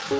Hi,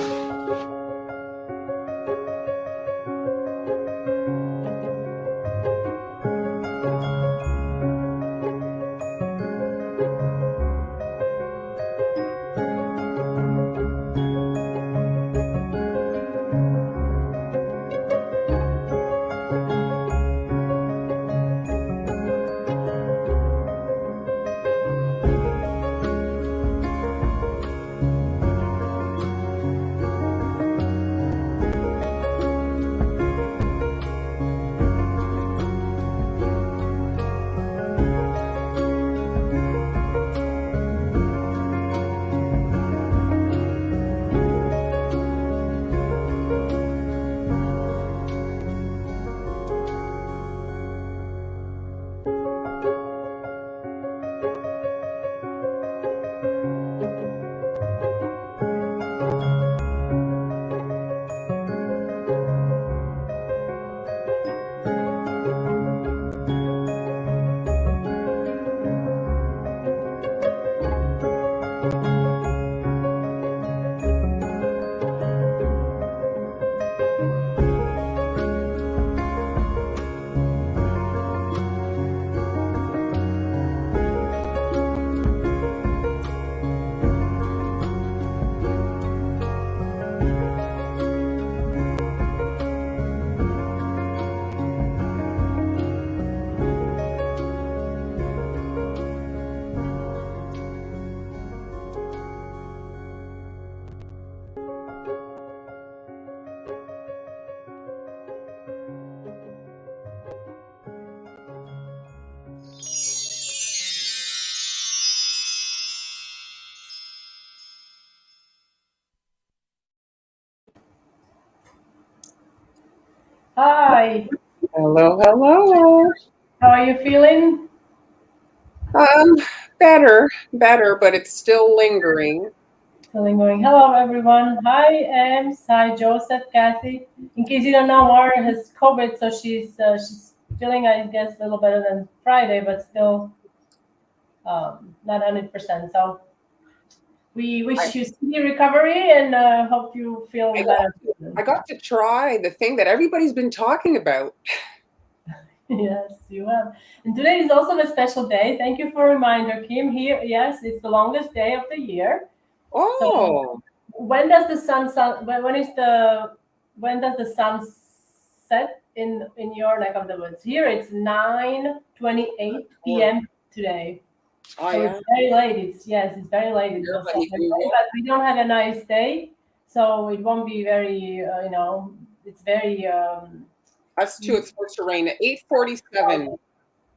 Hello, hello. how are you feeling? Um, better, but it's still lingering. Feeling going. Hello, everyone. Hi, Ems. Hi, Joseph, Kathy. In case you don't know, Mara has COVID, so she's feeling, I guess, a little better than Friday, but still not 100%. So we I, wish you speedy recovery and hope you I feel got better. I got to try the thing that everybody's been talking about. Yes, you have. And today is also a special day. Thank you for a reminder, Kim. Here, yes, it's the longest day of the year. So Oh, when does the when does the sun set in your neck of the woods? Here it's 9:28 or p.m. today. I So am it's very late. It's very late. It here, was but Saturday, but we don't have a nice day, so it won't be very. It's very. us too. It's supposed to rain at 8:47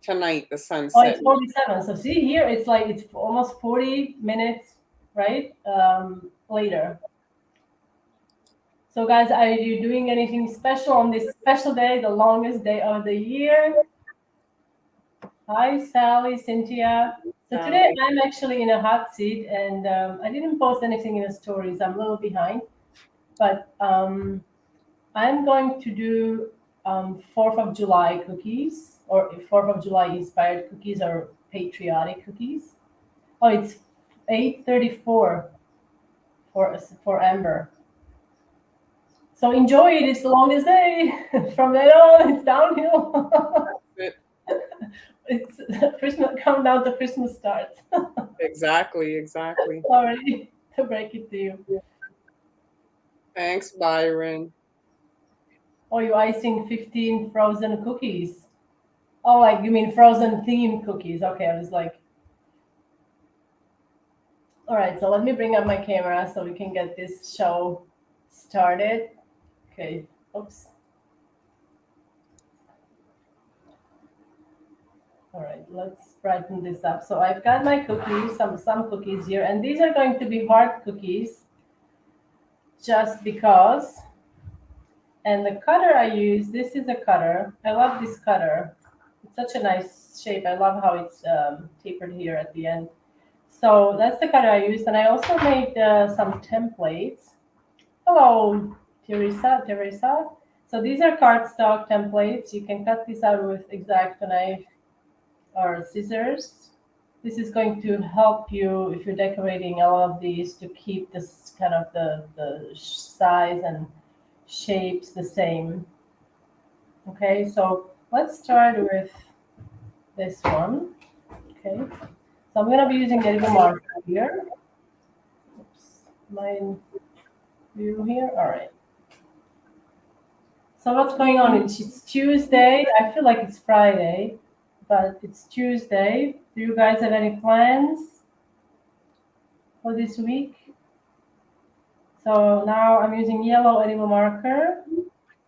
tonight. The Oh, it's sunset. 47. So see here, it's like it's almost 40 minutes, right? Later. So, guys, are you doing anything special on this special day, the longest day of the year? Hi, Sally, Cynthia. So today I'm actually in a hot seat, and I didn't post anything in the stories. I'm a little behind, but I'm going to do 4th of July cookies, or 4th of July inspired cookies, or patriotic cookies. Oh, it's 8:34 for Amber. So enjoy it. It's the longest day. From then on, it's downhill. It's Christmas countdown to Christmas starts. Exactly. Sorry to break it to you. Thanks, Byron. Oh, you icing 15 frozen cookies. Oh, like you mean frozen themed cookies? Okay, I was like, all right. So let me bring up my camera so we can get this show started. Okay. Oops. All right, let's brighten this up. So I've got my cookies, some cookies here, and these are going to be hard cookies, just because. And the cutter I use, this is a cutter. I love this cutter. It's such a nice shape. I love how it's tapered here at the end. So that's the cutter I used, and I also made some templates. Hello, Teresa. So these are cardstock templates. You can cut this out with X-Acto knife or scissors. this is going to help you if you're decorating all of these to keep this kind of the size and shapes the same. Okay, so let's start with this one. Okay, so I'm going to be using a little marker here. Oops, my view here. All right. So what's going on? It's Tuesday. I feel like it's Friday, but it's Tuesday. Do you guys have any plans for this week? So now I'm using yellow edible marker.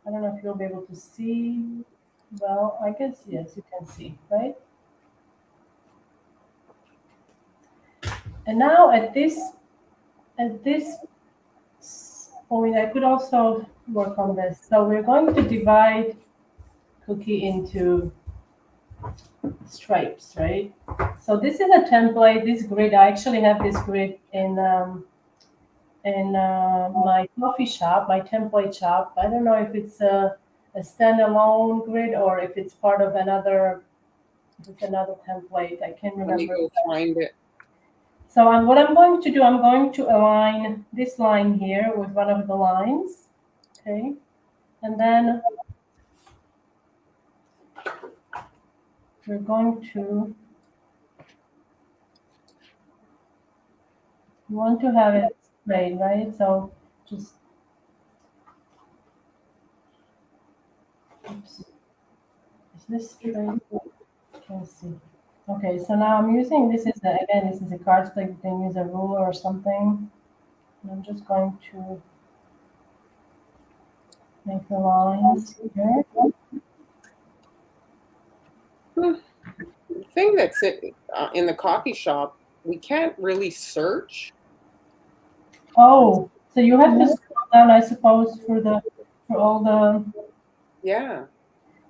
I don't know if you'll be able to see. Well, I guess yes, you can see, right? And now at this point, I could also work on this. So we're going to divide cookie into stripes, right? So this is a template. This grid, I actually have this grid in my coffee shop, my template shop. I don't know if it's a standalone grid or if it's part of another. It's another template. I can't Let me remember. go find it. So what I'm going to do, I'm going to align this line here with one of the lines, okay? And then we're going to, you want to have it straight, right? So just, oops, is this straight? Let's see. Okay, so now I'm using, this is, again, this is a cardstock. You can use a ruler or something. And I'm just going to make the lines here. The thing that's in the coffee shop, we can't really search. Oh, so you have to scroll down, I suppose, for all the. Yeah.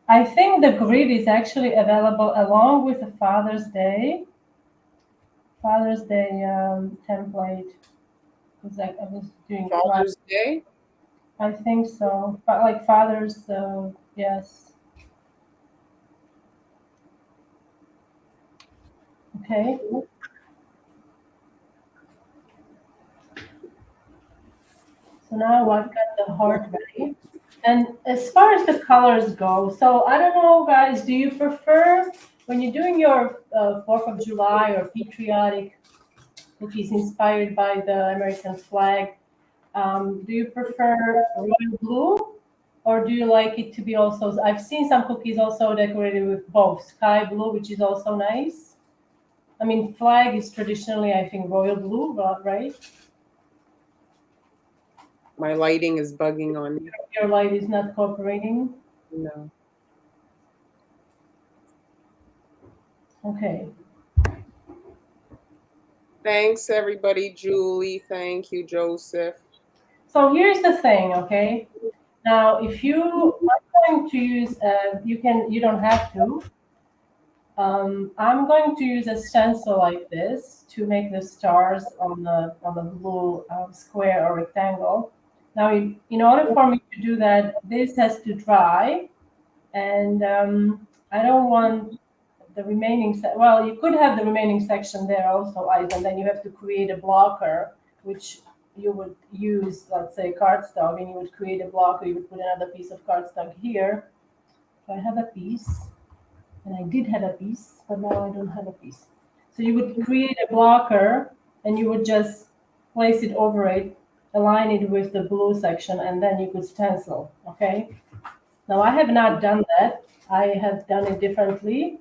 I think the grid is actually available along with the Father's Day template. Because I was doing Father's Day. I think so. But like Father's, yes. Okay. So now I've got the heart ready. And as far as the colors go, so I don't know, guys, do you prefer when you're doing your 4th of July or patriotic cookies inspired by the American flag? Do you prefer royal blue or do you like it to be also? I've seen some cookies also decorated with both sky blue, which is also nice. I mean, flag is traditionally, I think, royal blue, right? My lighting is bugging on me. Your light is not cooperating. No. Okay. Thanks, everybody. Julie, thank you, Joseph. So here's the thing, okay? Now, if you are going to use, you don't have to. I'm going to use a stencil like this to make the stars on the blue square or rectangle. Now, in order for me to do that, this has to dry, and I don't want the remaining. Well, you could have the remaining section there also, and then you have to create a blocker, which you would use, let's say, cardstock, and you would create a blocker. You would put another piece of cardstock here. So I have a piece. And I did have a piece, but now I don't have a piece. So you would create a blocker and you would just place it over it, align it with the blue section, and then you could stencil, okay? Now I have not done that. I have done it differently.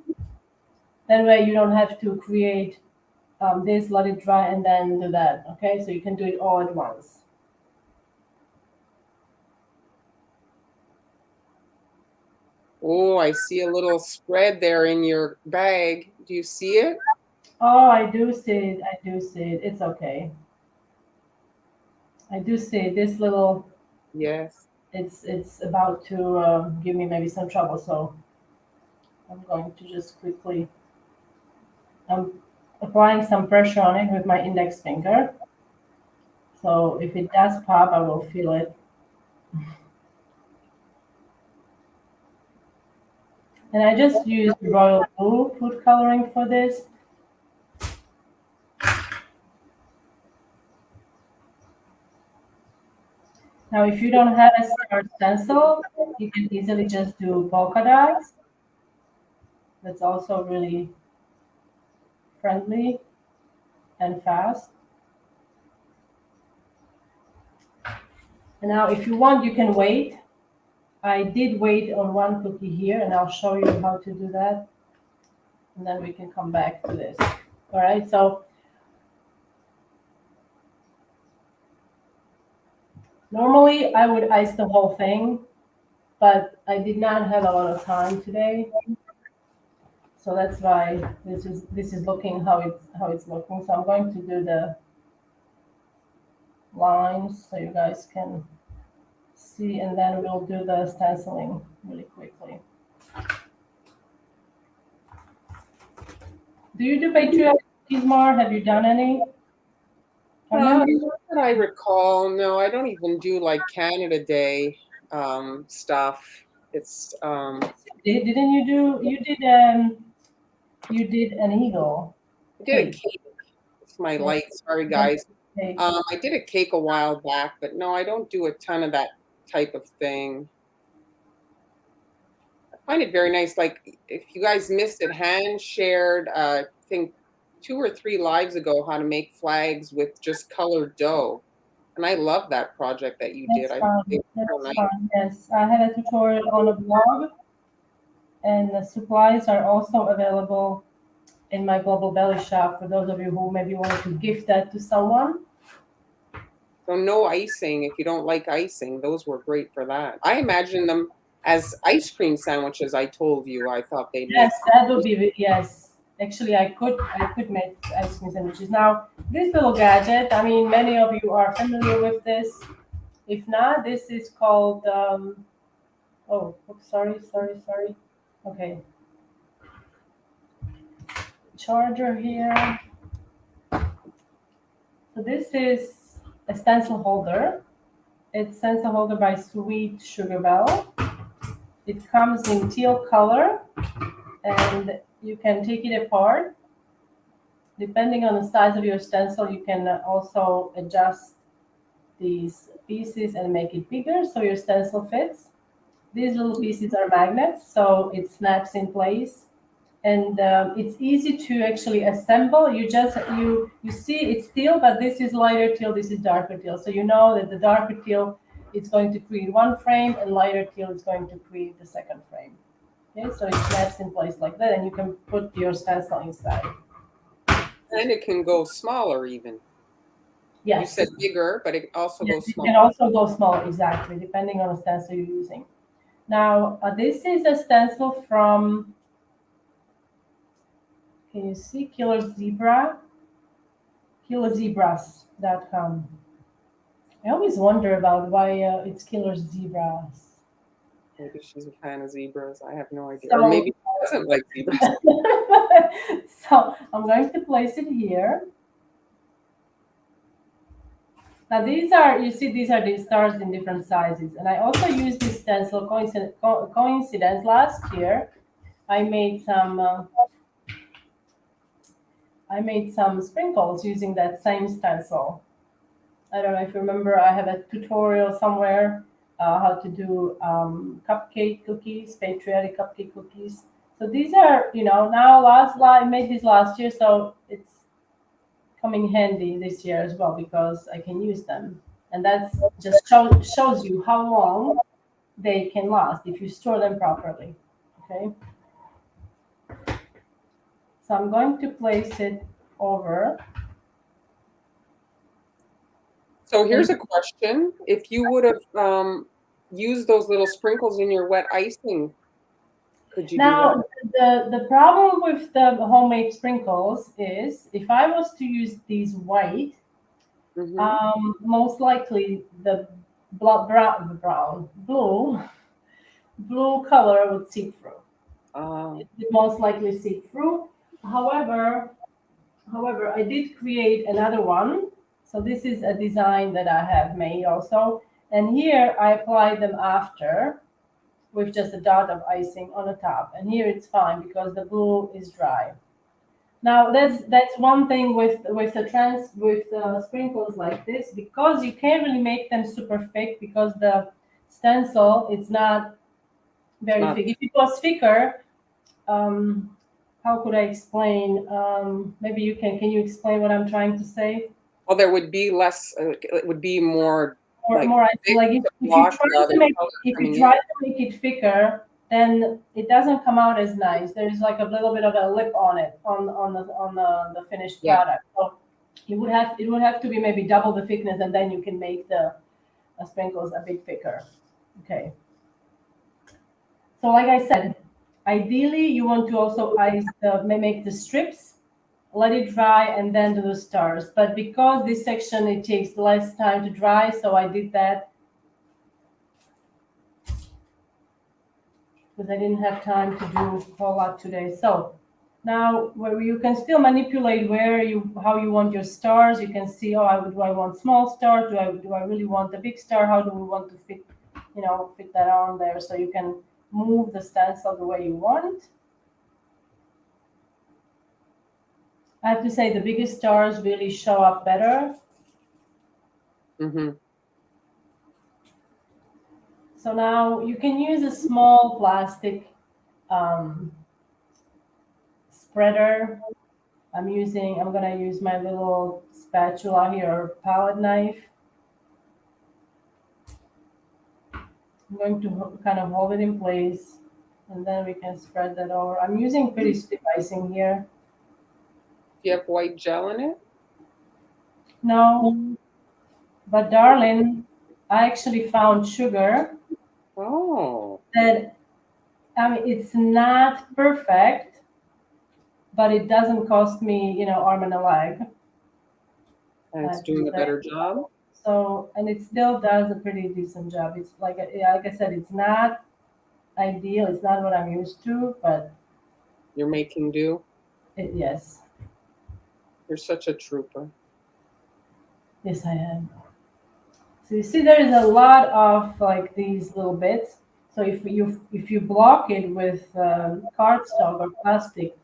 That way you don't have to create this, let it dry, and then do that, okay? So you can do it all at once. Oh, I see a little spread there in your bag. Do you see it? Oh, I do see it. I do see it. It's okay. I do see this little. Yes. It's about to give me maybe some trouble, so I'm going to just quickly. I'm applying some pressure on it with my index finger. So if it does pop, I will feel it. And I just used royal blue food coloring for this. Now, if you don't have a star stencil, you can easily just do polka dots. That's also really friendly and fast. And now, if you want, you can wait. I did wait on one cookie here, and I'll show you how to do that. And then we can come back to this. All right, so normally I would ice the whole thing, but I did not have a lot of time today. So that's why this is looking how it's looking. So I'm going to do the lines so you guys can see, and then we'll do the stenciling really quickly. Do you do patriotic cookies more? Have you done any? Not that I recall. No, I don't even do like Canada Day stuff. It's Didn't you do? You did an eagle. I did a cake. It's my light. Sorry, guys. Cake. I did a cake a while back, but no, I don't do a ton of that type of thing. I find it very nice. Like if you guys missed it, Han shared, I think 2 or 3 lives ago, how to make flags with just colored dough, and I love that project that you did. That's I fun. think it's so That's nice. fun. Yes, I have a tutorial on a blog, and the supplies are also available in my Global Belly shop for those of you who maybe want to gift that to someone. So no icing if you don't like icing. Those were great for that. I imagine them as ice cream sandwiches. I told you I thought they'd Yes, make. that would be yes. Actually, I could make ice cream sandwiches. Now, this little gadget. I mean, many of you are familiar with this. If not, this is called. Oh, oops, sorry. Okay, charger here. So this is a stencil holder. It's stencil holder by Sweet Sugar Bell. It comes in teal color, and you can take it apart. Depending on the size of your stencil, you can also adjust these pieces and make it bigger so your stencil fits. These little pieces are magnets, so it snaps in place, and it's easy to actually assemble. You see it's teal, but this is lighter teal, this is darker teal. So you know that the darker teal is going to create one frame, and lighter teal is going to create the second frame. Okay, so it snaps in place like that, and you can put your stencil inside. And it can go smaller even. You Yes. said bigger, but it also Yes, goes it smaller. can also go smaller, exactly, depending on the stencil you're using. Now, this is a stencil from, can you see, KillerZebras.com. I always wonder about why it's Killer Zebras. Maybe she's a fan of zebras. I have no idea. So, Or maybe she doesn't like zebras. so I'm going to place it here. Now these are, you see, these are the stars in different sizes. And I also used this stencil, coincidence, last year. I made some sprinkles using that same stencil. I don't know if you remember, I have a tutorial somewhere how to do cupcake cookies, patriotic cupcake cookies. So these are, now I made this last year, so it's coming handy this year as well because I can use them. And that's just shows you how long they can last if you store them properly. Okay. So I'm going to place it over. So here's a question. If you would have used those little sprinkles in your wet icing, could you do Now, that? the problem with the homemade sprinkles is if I was to use these white, most likely the blue color would seep through. It would most likely seep through. However, I did create another one. So this is a design that I have made also. And here I applied them after with just a dot of icing on the top. And here it's fine because the blue is dry. Now that's one thing with the sprinkles like this, because you can't really make them super thick because the stencil it's not It's very not. thick. If it was thicker, how could I explain? Maybe can you explain what I'm trying to say? Well, there would be less. It would be more Or like more thick like to if you block try the to other make color if you coming in. try to make it thicker, then it doesn't come out as nice. There's like a little bit of a lip on it on the finished Yeah. product. So it would have to be maybe double the thickness, and then you can make the sprinkles a bit thicker. Okay. So like I said, ideally you want to also make the strips, let it dry, and then do the stars. But because this section it takes less time to dry, so I did that because I didn't have time to do a whole lot today. So now where you can still manipulate how you want your stars. You can see, do I want small star? Do I really want a big star? How do we want to fit that on there? So you can move the stencil the way you want. I have to say the biggest stars really show up better. Mm-hmm. So now you can use a small plastic um, spreader. I'm gonna use my little spatula here, or palette knife. I'm going to kind of hold it in place, and then we can spread that over. I'm using pretty stiff icing here. Do you have white gel in it? No, but darling, I actually found sugar Oh, that, I mean, it's not perfect, but it doesn't cost me, arm and a leg. and I it's have to doing a say. better job. So, and it still does a pretty decent job. It's like I said, it's not ideal. It's not what I'm used to, but You're making do. yes, You're such a trooper. yes, I am. So you see, there is a lot of like these little bits. So if you block it with cardstock or plastic,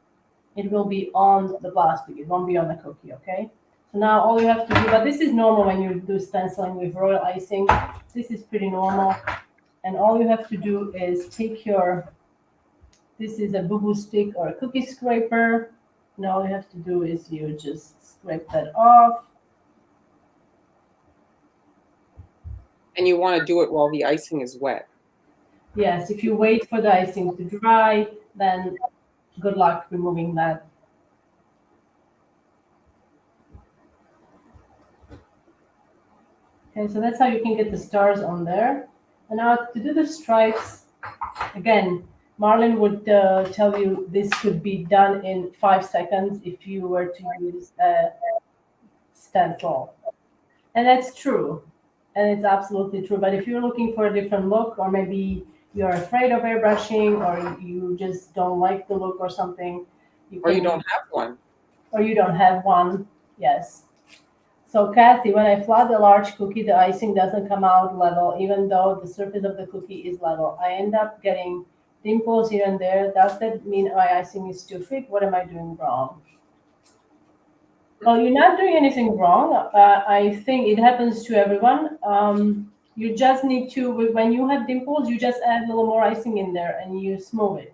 it will be on the plastic. It won't be on the cookie. Okay. So now all you have to do, but this is normal when you do stenciling with royal icing. This is pretty normal, and all you have to do is take your. This is a boo-boo stick or a cookie scraper. And all you have to do is you just scrape that off. And you want to do it while the icing is wet. Yes, if you wait for the icing to dry, then good luck removing that. Okay, so that's how you can get the stars on there. And now to do the stripes, again, Marlon would tell you this could be done in 5 seconds if you were to use a stencil. And that's true. And it's absolutely true. But if you're looking for a different look, or maybe you're afraid of airbrushing, or you just don't like the look or something, you Or you can don't use, have one. or you don't have one. Yes. So Kathy, when I flat the large cookie, the icing doesn't come out level, even though the surface of the cookie is level. I end up getting dimples here and there. Does that mean my icing is too thick? What am I doing wrong? Well, you're not doing anything wrong. I think it happens to everyone. You just need to, when you have dimples, you just add a little more icing in there and you smooth it.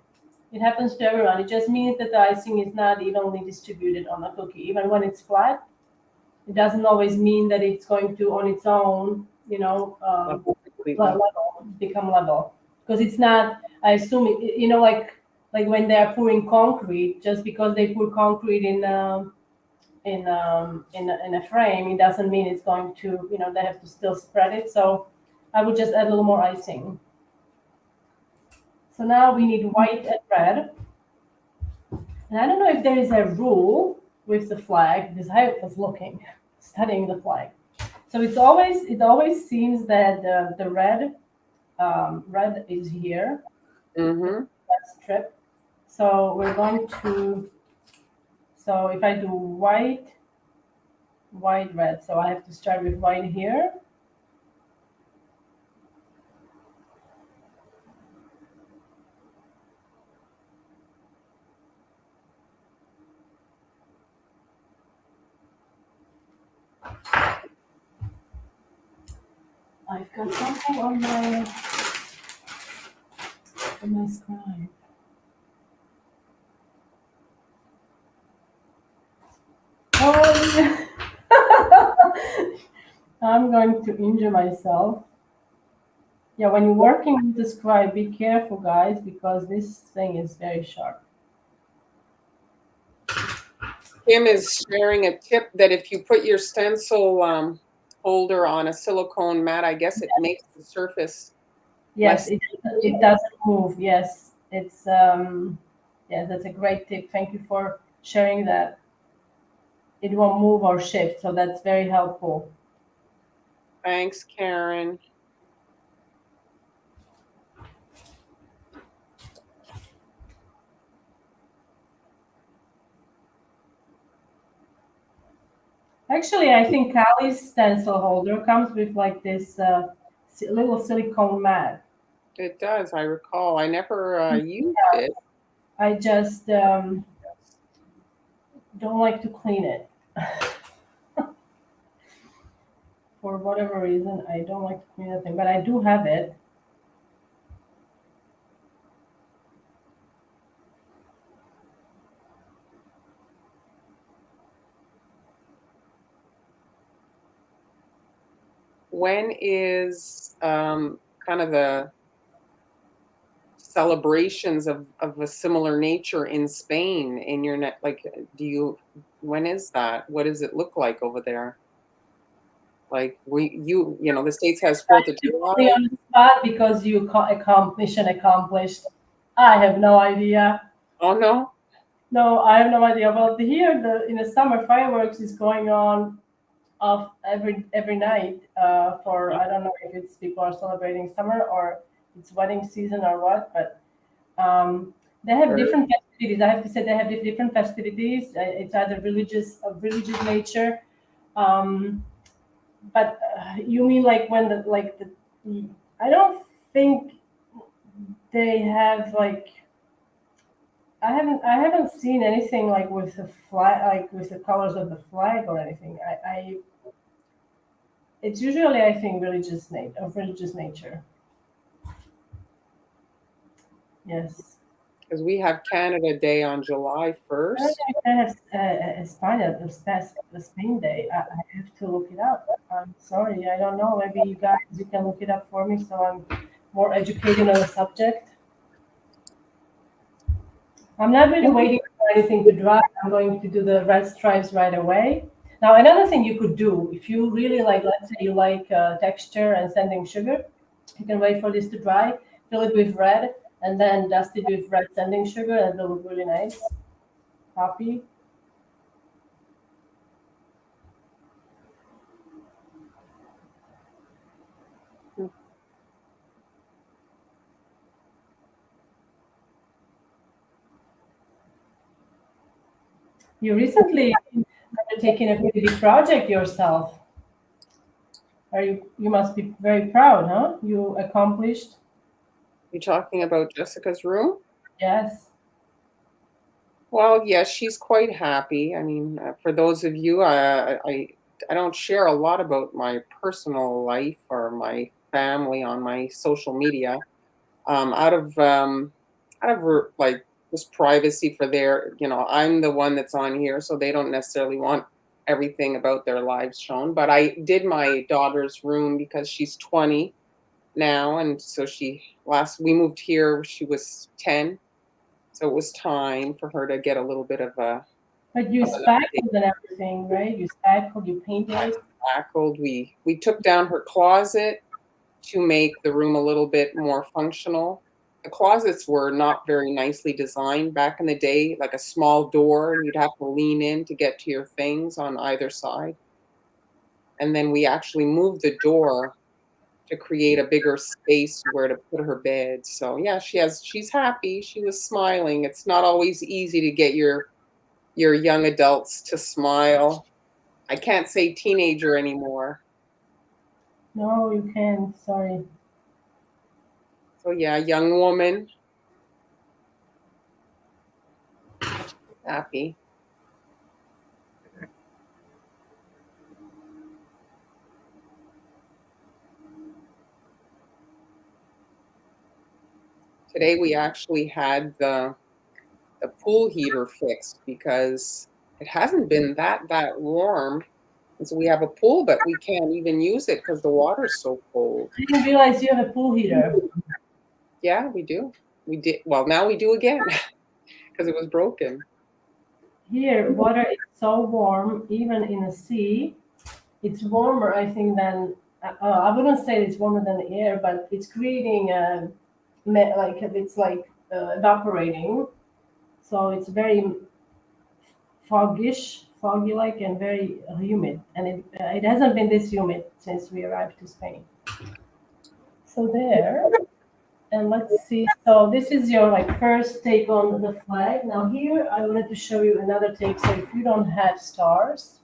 It happens to everyone. It just means that the icing is not evenly distributed on the cookie. Even when it's flat, it doesn't always mean that it's going to, on its own, Completely. level, become level. Because it's not, I assume, like when they are pouring concrete, just because they pour concrete in a frame, it doesn't mean it's going to, they have to still spread it. So I would just add a little more icing. So now we need white and red. And I don't know if there is a rule with the flag, because I was looking, studying the flag. So it always seems that the red is here, Mm-hmm. that strip. So we're going to, so if I do white, white, red, so I have to start with white here. I've got something on my scribe. Oh, yeah. I'm going to injure myself. Yeah, when you're working with the scribe, be careful, guys, because this thing is very sharp. Kim is sharing a tip that if you put your stencil holder on a silicone mat, I guess it makes the surface Yes, less it sticky. doesn't move. Yes, it's yeah, that's a great tip. Thank you for sharing that. It won't move or shift, so that's very helpful. Thanks, Karen. Actually, I think Kali's stencil holder comes with like this little silicone mat. It does, I recall. I never used it. I just don't like to clean it. For whatever reason, I don't like to clean that thing, but I do have it. When is kind of the celebrations of a similar nature in Spain in your net? Like, do you, when is that? What does it look like over there? Like you know, the States has 4th of You put me July. on the spot because you mission accomplished. I have no idea. Oh no? No, I have no idea. Well, here in the summer, fireworks is going on off every night. For I don't know if it's people are celebrating summer or it's wedding season or what, but they have Or different festivities. I have to say they have different festivities. It's either of religious nature. Um, but you mean like when the I don't think they have like I haven't seen anything like with the flag like with the colors of the flag or anything. I it's usually I think religious nature. Yes. because we have Canada Day on July I don't 1st. know if I have España, the Spain Day. I have to look it up. I'm sorry, I don't know. Maybe you can look it up for me so I'm more educated on the subject. I'm not really waiting for anything to dry. I'm going to do the red stripes right away. Now, another thing you could do, if you really like, let's say you like texture and sanding sugar, you can wait for this to dry, fill it with red, and then dust it with red sanding sugar, and it'll look really nice. Copy. You recently undertaken a pretty big project yourself. You must be very proud, huh? You accomplished. You talking about Jessica's room? Yes. Well, yes, she's quite happy. I mean, for those of you, I don't share a lot about my personal life or my family on my social media. Out of like just privacy for their, you know, I'm the one that's on here, so they don't necessarily want everything about their lives shown. But I did my daughter's room because she's 20 now, and so we moved here, she was 10, so it was time for her to get a little bit But you of an update. spackled and everything, right? You spackled, you I painted. spackled. We took down her closet to make the room a little bit more functional. The closets were not very nicely designed back in the day, like a small door, and you'd have to lean in to get to your things on either side. And then we actually moved the door to create a bigger space where to put her bed. So yeah, she's happy. She was smiling. It's not always easy to get your young adults to smile. I can't say teenager anymore. No, you can't. Sorry. So yeah, young woman, happy. Today we actually had the pool heater fixed because it hasn't been that warm. And so we have a pool, but we can't even use it because the water's so cold. I didn't realize you have a pool heater. Yeah, we do. We did. Well, now we do again because it was broken. Here, water is so warm, even in the sea. It's warmer, I think, than I wouldn't say it's warmer than the air, but it's creating like it's like evaporating. So it's very foggy like, and very humid. And it hasn't been this humid since we arrived to Spain. So there. And let's see. So this is your like first take on the flag. Now here I wanted to show you another take. So if you don't have stars,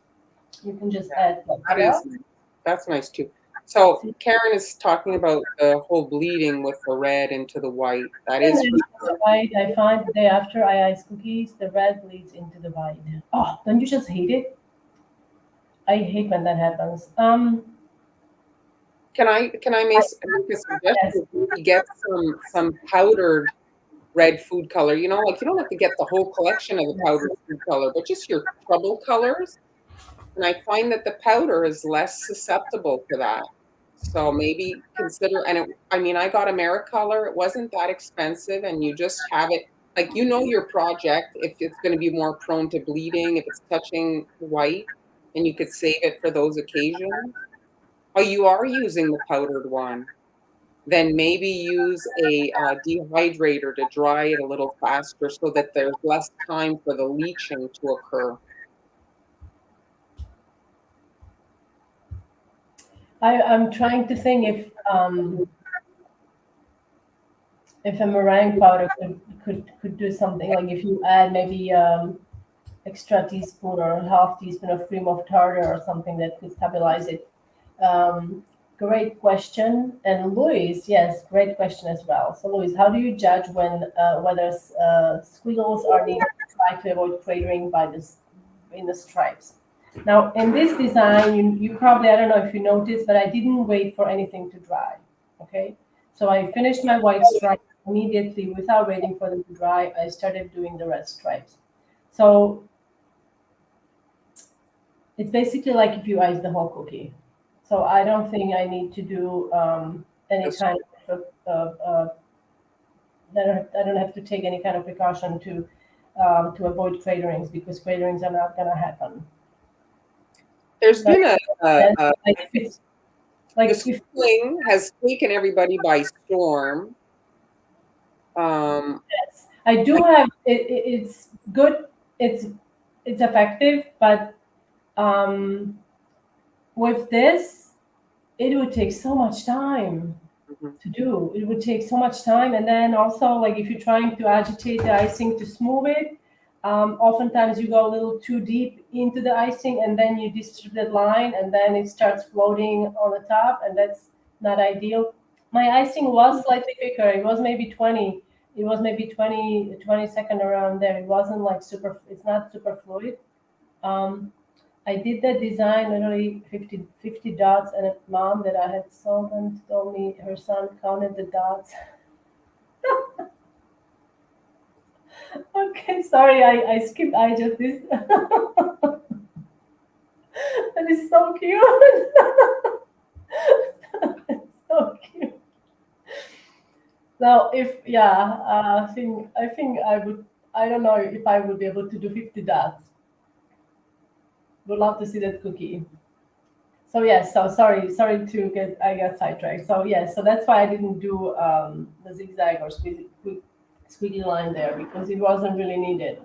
you can just add like That is nice. That's nice too. So Karen is talking about the whole bleeding with the red into the white. That is the white. I find the day after I ice cookies, the red bleeds into the white. Oh, don't you just hate it? I hate when that happens. Can I make a suggestion? Yes. You get some powdered red food color. You know, like you don't have to get the whole collection of the powdered food color, but just your trouble colors. And I find that the powder is less susceptible to that. So maybe consider, and I mean, I got AmeriColor. It wasn't that expensive, and you just have it like you know your project if it's going to be more prone to bleeding, if it's touching white, and you could save it for those occasions. Oh, you are using the powdered one. Then maybe use a dehydrator to dry it a little faster so that there's less time for the leaching to occur. I'm trying to think if a meringue powder could do something, like if you add maybe extra teaspoon or half teaspoon of cream of tartar or something that could stabilize it. Great question. And Louise, yes, great question as well. So Louise, how do you judge when whether squiggles are needed to try to avoid cratering by this in the stripes? Now in this design, you probably, I don't know if you noticed, but I didn't wait for anything to dry. Okay, so I finished my white stripes immediately without waiting for them to dry. I started doing the red stripes. So it's basically like if you ice the whole cookie. So I don't think I need to do any kind of, I don't have to take any kind of precaution to avoid craterings, because craterings are not going to happen. There's been like the schooling has taken everybody by storm. Yes, I do have it's good. It's effective, but with this, it would take so much time to do. It would take so much time, and then also like if you're trying to agitate the icing to smooth it, oftentimes you go a little too deep into the icing, and then you disturb the line, and then it starts floating on the top, and that's not ideal. My icing was slightly thicker. It was maybe 20. It was maybe 20 second around there. It wasn't like super. It's not super fluid. I did that design literally 50 dots, and a mom that I had sold them told me her son counted the dots. Okay, sorry, I skipped. I just this. That is so cute. It's so cute. Now, if yeah, I think I would. I don't know if I would be able to do 50 dots. Would love to see that cookie. So yes, so sorry to get I got sidetracked. So yes, so that's why I didn't do the zigzag or squiggly line there, because it wasn't really needed.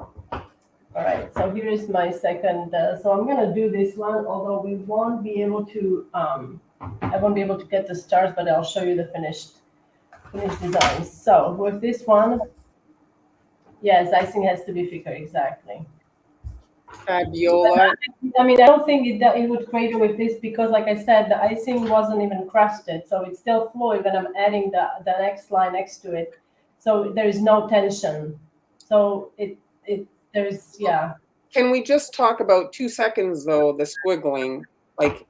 All right, so here is my second. So I'm gonna do this one, although we won't be able to. I won't be able to get the stars, but I'll show you the finished designs. So with this one, yes, icing has to be thicker, exactly. Fabiola. I mean, I don't think it would crater with this, because, like I said, the icing wasn't even crusted, so it's still fluid when I'm adding the next line next to it. So there is no tension. So there's yeah. Can we just talk about 2 seconds though, the squiggling, like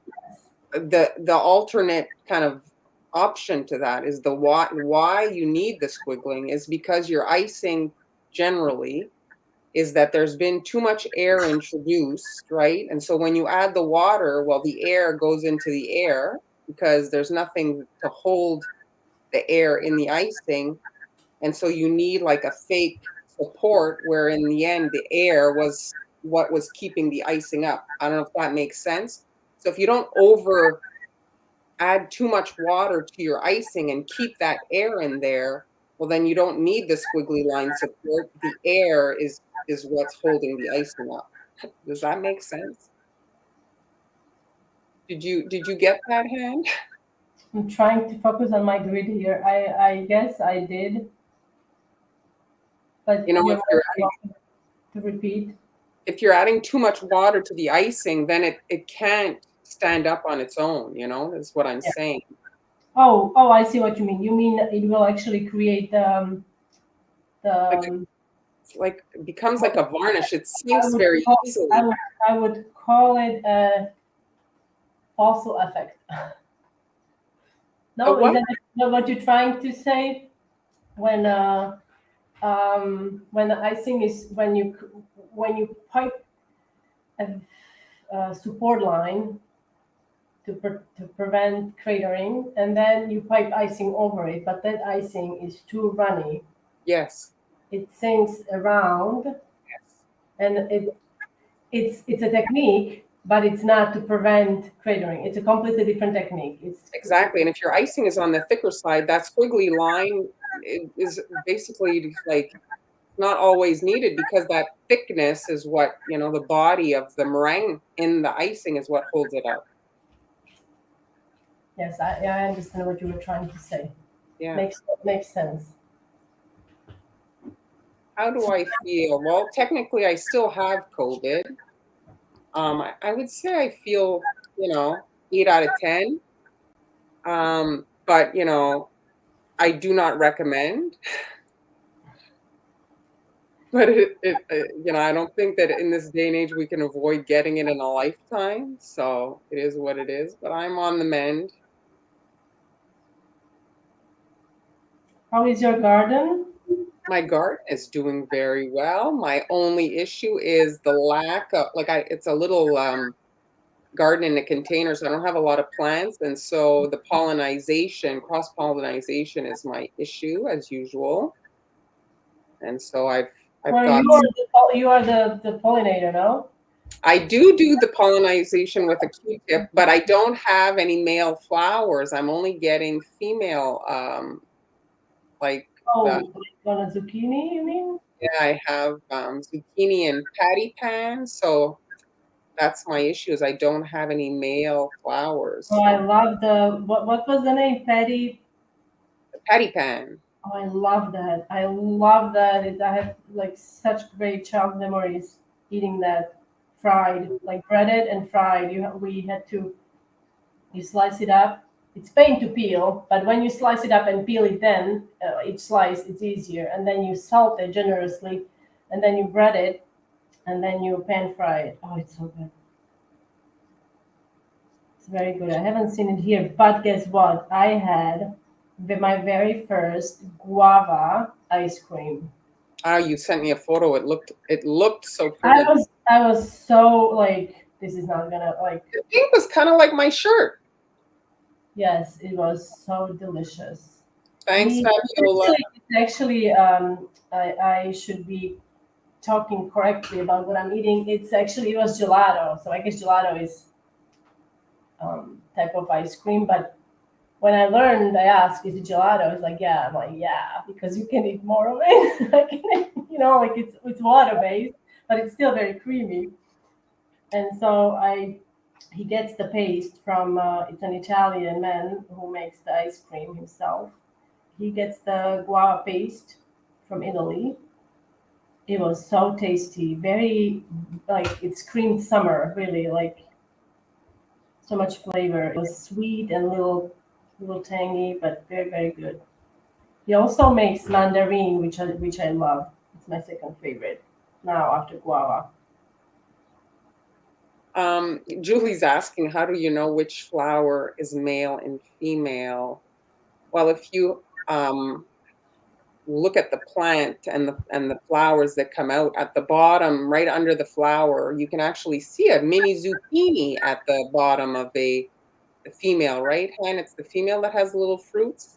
the alternate kind of option to that is the why you need the squiggling is because your icing generally is that there's been too much air introduced, right? And so when you add the water, well, the air goes into the air because there's nothing to hold the air in the icing. And so you need like a fake support where in the end the air was what was keeping the icing up. I don't know if that makes sense. So if you don't over add too much water to your icing and keep that air in there, well, then you don't need the squiggly line support. The air is what's holding the icing up. Does that make sense? Did you get that, hand? I'm trying to focus on my grid here. I guess I did, but You know, you're welcome to repeat. if you're adding too much water to the icing, then it can't stand up on its own, is what I'm Yeah. saying. Oh, I see what you mean. You mean it will actually create Like the like it becomes like a varnish. It I sinks would very call, easily. I would call it a fossil effect. A No, is what? that what you're trying to say? When when the icing is when you pipe a support line to prevent cratering, and then you pipe icing over it, but that icing is too runny. Yes. It sinks around, Yes. and it's a technique, but it's not to prevent cratering. It's a completely different technique. It's Exactly. And if your icing is on the thicker side, that squiggly line is basically like not always needed because that thickness is what, the body of the meringue in the icing is what holds it up. yes, I understand what you were trying to say. Yeah. Makes sense. How do I feel? Well, technically, I still have COVID. I would say I feel, 8 out of 10. But, I do not recommend. But I don't think that in this day and age we can avoid getting it in a lifetime. So it is what it is. But I'm on the mend. How is your garden? My garden is doing very well. My only issue is the lack of it's a little garden in a container, so I don't have a lot of plants, and so the cross pollination is my issue as usual. And so I've Well, got you are the pollinator, no? I do the pollination with a Q-tip, but I don't have any male flowers. I'm only getting female, like the Oh, like on a zucchini, you mean? yeah, I have zucchini and patty pan, so that's my issue is I don't have any male flowers. Oh, I So love the what was the name? Patty. the patty pan. Oh, I love that. I love that. I have like such great child memories eating that fried, like breaded and fried. We had to you slice it up. It's pain to peel, but when you slice it up and peel it, then each slice it's easier. And then you salt it generously, and then you bread it, and then you pan fry it. Oh, it's so good. It's very good. I haven't seen it here, but guess what? I had my very first guava ice cream. Ah, you sent me a photo. It looked so I pretty. was I was so like this is not gonna like The pink was kind of like my shirt. yes, it was so delicious. Thanks, We Fabiola. actually I should be talking correctly about what I'm eating. It was gelato, so I guess gelato is type of ice cream. But when I learned, I asked, "Is it gelato?" It's like, "Yeah." I'm like, "Yeah," because you can eat more of it. Like it's water based, but it's still very creamy. And so he gets the paste from it's an Italian man who makes the ice cream himself. He gets the guava paste from Italy. It was so tasty, very like it's creamed summer, really like so much flavor. It was sweet and little tangy, but very very good. He also makes mandarin, which I love. It's my second favorite now after guava. Julie's asking, how do you know which flower is male and female? Well, if you look at the plant and the flowers that come out at the bottom, right under the flower, you can actually see a mini zucchini at the bottom of the female, right, Han? It's the female that has little fruits,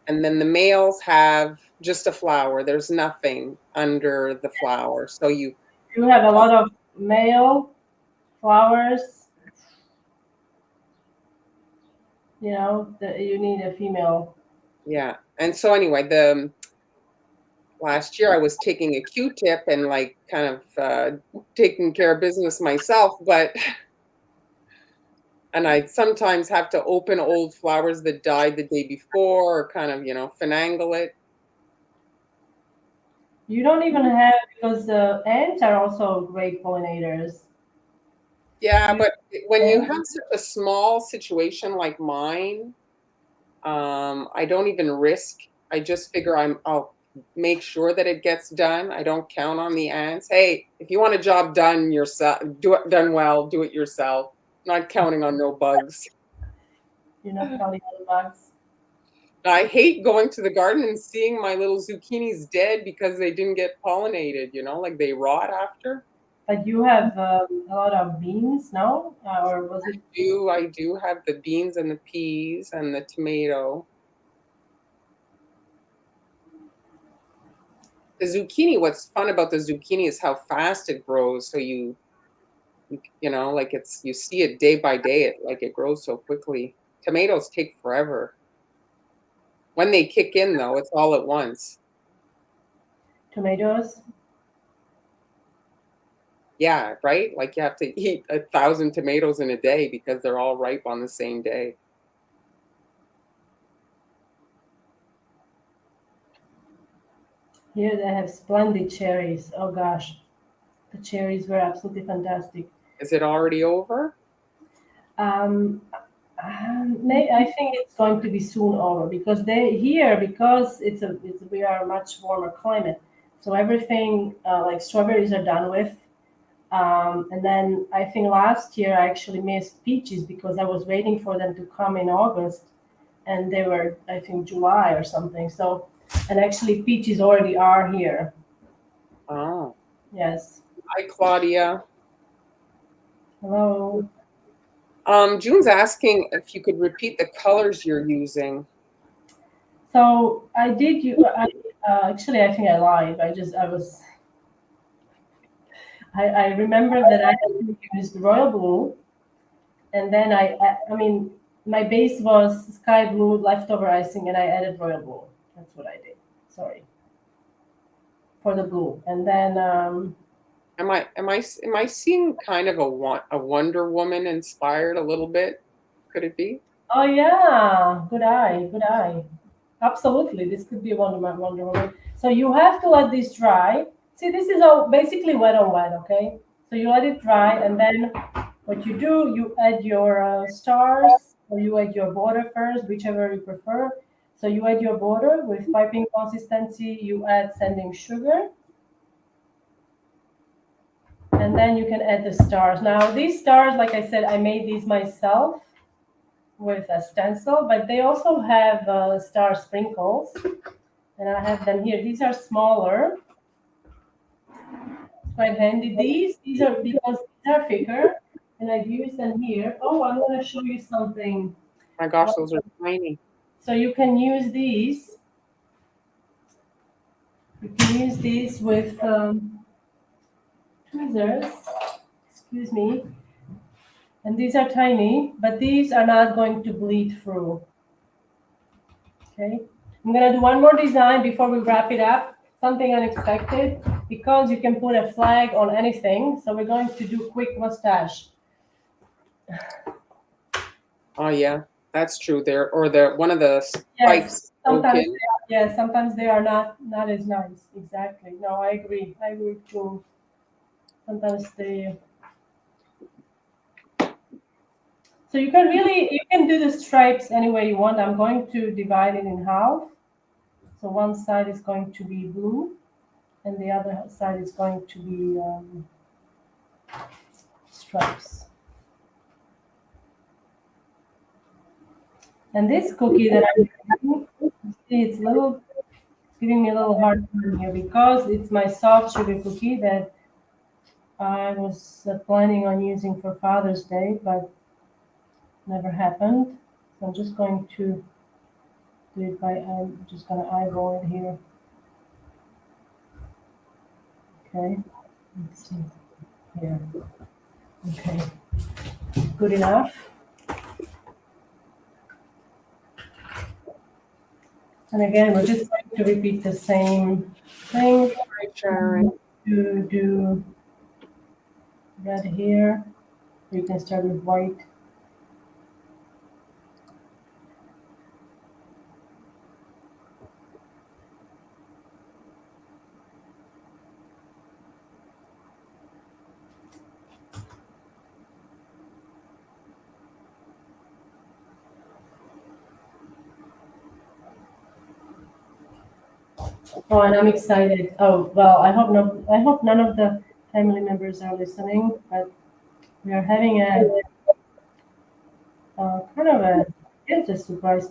and then the males have just a flower. There's nothing under the flower. So You have a lot of male flowers. You know that you need a female. yeah. And so anyway, the last year I was taking a Q-tip and like kind of taking care of business myself, but and I sometimes have to open old flowers that died the day before or kind of, finagle it. You don't even have because the ants are also great pollinators. Yeah, You but when you ants? have such a small situation like mine, I don't even risk. I just figure I'll make sure that it gets done. I don't count on the ants. Hey, if you want a job done yourself, do it done well, do it yourself. Not counting on no bugs. You're not counting on the bugs. I hate going to the garden and seeing my little zucchinis dead because they didn't get pollinated, like they rot after. But you have a lot of beans, no? Or was it? I do have the beans and the peas and the tomato. The zucchini, what's fun about the zucchini is how fast it grows. So like you see it day by day, it grows so quickly. Tomatoes take forever. When they kick in though, it's all at once. Tomatoes? Yeah, right? Like you have to eat 1,000 tomatoes in a day because they're all ripe on the same day. Here they have splendid cherries. Oh gosh, the cherries were absolutely fantastic. Is it already over? Um, I think it's going to be soon over because they here because we are a much warmer climate, so everything like strawberries are done with. And then I think last year I actually missed peaches because I was waiting for them to come in August, and they were I think July or something. So, and actually peaches already are here. Oh. Yes. Hi, Claudia. Hello. June's asking if you could repeat the colors you're using. So I did you. Actually, I think I lied. I remember that I used royal blue, and then I mean, my base was sky blue leftover icing, and I added royal blue. That's what I did. Sorry for the blue, and then Am I seeing kind of a Wonder Woman inspired a little bit? Could it be? oh yeah, good eye, good eye. Absolutely, this could be a Wonder Woman. So you have to let this dry. See, this is all basically wet on wet, okay? So you let it dry, and then what you do, you add your stars, or you add your border first, whichever you prefer. So you add your border with piping consistency. You add sanding sugar, and then you can add the stars. Now these stars, like I said, I made these myself with a stencil, but they also have star sprinkles, and I have them here. These are smaller, quite handy. These are because these are thicker, and I've used them here. Oh, I'm going to show you something. My gosh, those are tiny. So you can use these. You can use these with tweezers. Excuse me. And these are tiny, but these are not going to bleed through. Okay. I'm gonna do one more design before we wrap it up. Something unexpected because you can put a flag on anything. So we're going to do quick mustache. Oh yeah, that's true. They're one of the Yes. spikes Sometimes, broken. yeah, sometimes they are not as nice. Exactly. No, I agree. I agree too. Sometimes they. So you can do the stripes any way you want. I'm going to divide it in half. So one side is going to be blue, and the other side is going to be stripes. And this cookie that I'm making, see, it's giving me a little hard time here because it's my soft sugar cookie that I was planning on using for Father's Day, but never happened. So I'm just going to do it I'm just going to eyeball it here. Okay, let's see here. Okay, good enough. And again, we're just going to repeat the same thing. Hi, Sharon. To do red here. You can start with white. Oh, and I'm excited. Oh, well, I hope none of the family members are listening, but we are having kind of it's a surprise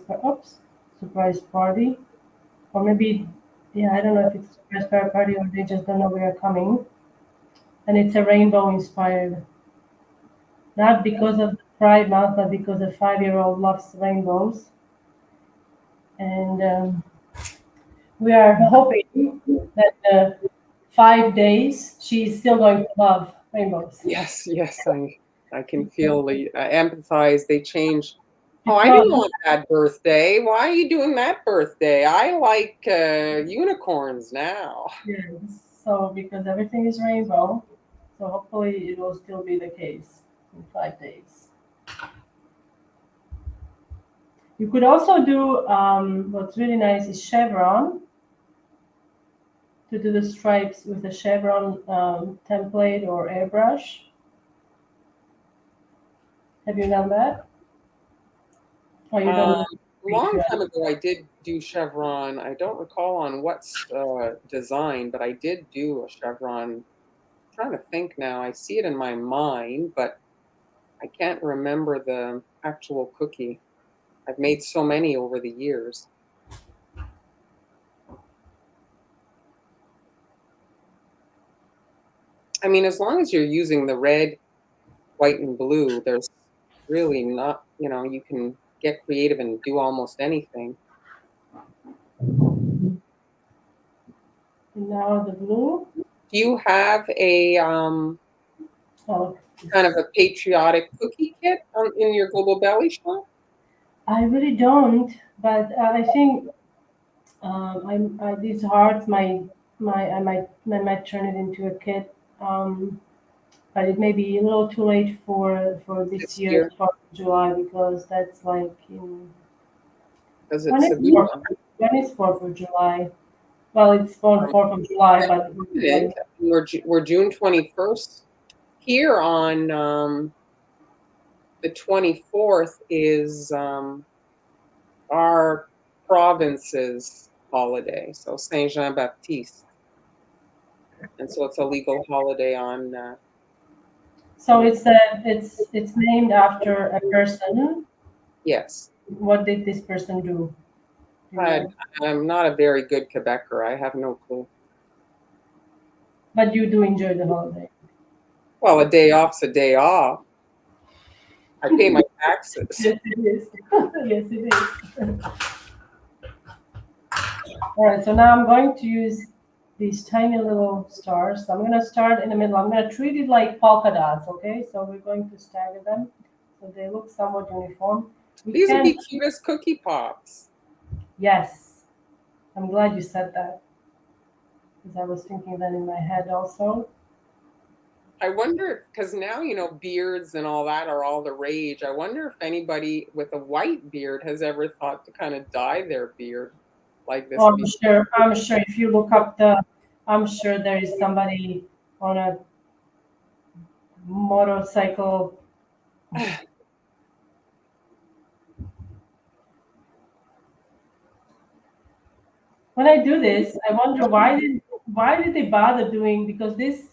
party. Or maybe, yeah, I don't know if it's a surprise party or they just don't know we are coming. And it's a rainbow inspired. Not because of the Pride Month, but because a 5-year-old loves rainbows. And we are hoping that 5 days she's still going to love rainbows. Yes, yes, I can feel I empathize. They change. Oh, I didn't Because want that birthday. Why are you doing that birthday? I like unicorns now. yes, so because everything is rainbow, so hopefully it will still be the case in 5 days. You could also do what's really nice is chevron to do the stripes with a chevron template or airbrush. Have you done that? Or you A don't? long time ago, I did do chevron. I don't recall on what design, but I did do a chevron. I'm trying to think now. I see it in my mind, but I can't remember the actual cookie. I've made so many over the years. I mean, as long as you're using the red, white, and blue, there's really not, you can get creative and do almost anything. Now the blue. Do you have a Oh, kind of a patriotic cookie kit in your Global Belly shop? I really don't, but I think these hearts, I might turn it into a kit. But it may be a little too late for this This year's year, 4th of July because that's like in because when it's is a good one. 4th of July? Well, it's on Um, 4th of July, but it. We're June 21st. Here on the 24th is our province's holiday, so Saint Jean Baptiste, and so it's a legal holiday on. so it's named after a person. Yes, What did this person do? You I, know, I'm not a very good Quebecer. I have no clue. but you do enjoy the holiday. Well, a day off's a day off. I pay my taxes. Yes, it is. Yes, it is. All right, so now I'm going to use these tiny little stars. So I'm going to start in the middle. I'm going to treat it like polka dots, okay? So we're going to stagger them so they look somewhat uniform. We These would can, be cute as cookie pops. yes, I'm glad you said that because I was thinking that in my head also. I wonder if, because now, beards and all that are all the rage. I wonder if anybody with a white beard has ever thought to kind of dye their beard like this Oh, before. I'm sure if you look up I'm sure there is somebody on a motorcycle. When I do this, I wonder why did they bother doing because this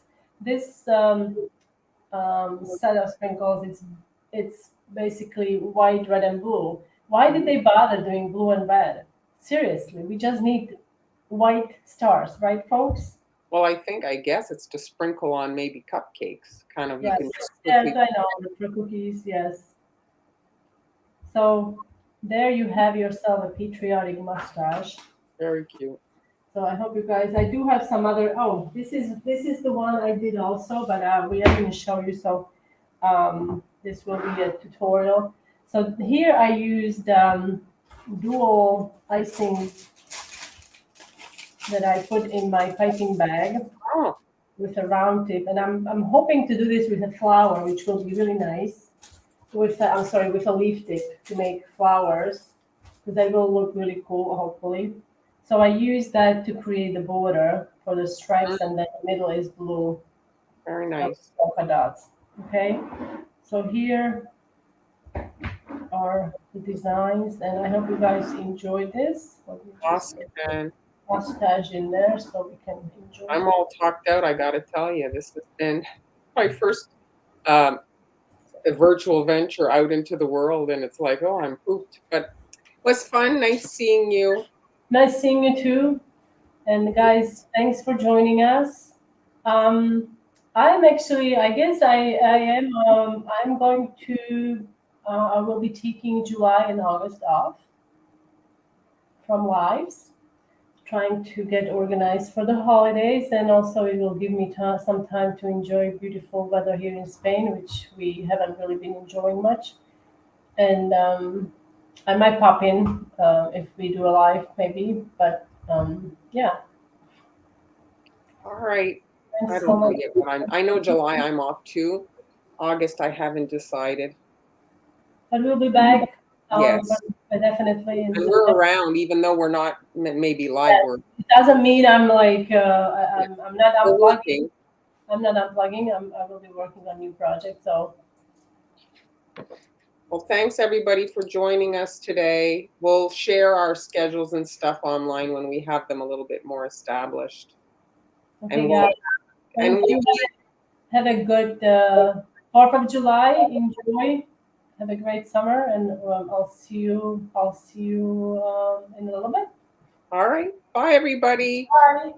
set of sprinkles it's basically white, red, and blue. Why did they bother doing blue and red? Seriously, we just need white stars, right, folks? Well, I guess it's to sprinkle on maybe cupcakes. Kind of, you Yes, can just yes, quickly. I know, for cookies, yes. So there you have yourself a patriotic mustache. Very cute. So I hope you guys. I do have some other. Oh, this is the one I did also, but we are going to show you. So this will be a tutorial. So here I used dual icing that I put in my piping bag Oh, with a round tip, and I'm hoping to do this with a flower, which will be really nice. With I'm sorry, with a leaf tip to make flowers, because they will look really cool, hopefully. So I use that to create the border for the mm, stripes, and then the middle is blue very nice. polka dots. Okay, so here are the designs, and I hope you guys enjoy this. Let me just get the Awesome. mustache in there so we can enjoy I'm it. all talked out. I got to tell you, this has been my first um, virtual venture out into the world, and it's like, oh, I'm pooped. But it was fun. Nice seeing you. Nice seeing you too. And guys, thanks for joining us. Um, I'm actually, I guess I am, I'm going to, I will be taking July and August off from lives, trying to get organized for the holidays. And also, it will give me some time to enjoy beautiful weather here in Spain, which we haven't really been enjoying much. And I might pop in if we do a live, maybe. But yeah, All right. I thanks so don't know much. yet what I know July I'm off too. August I haven't decided. But we'll be back, Yes. but definitely in And we're September. around, even though we're not maybe live. Yes. It doesn't mean I'm like Yeah, I'm not we're unplugging. working. I'm not unplugging. I will be working on new projects. So Well, thanks everybody for joining us today. We'll share our schedules and stuff online when we have them a little bit more established. okay, And guys, thank we'll you. keep. Have a good 4th of July. Enjoy. Have a great summer, and I'll see you. I'll see you in a little bit. All right. Bye everybody. Bye.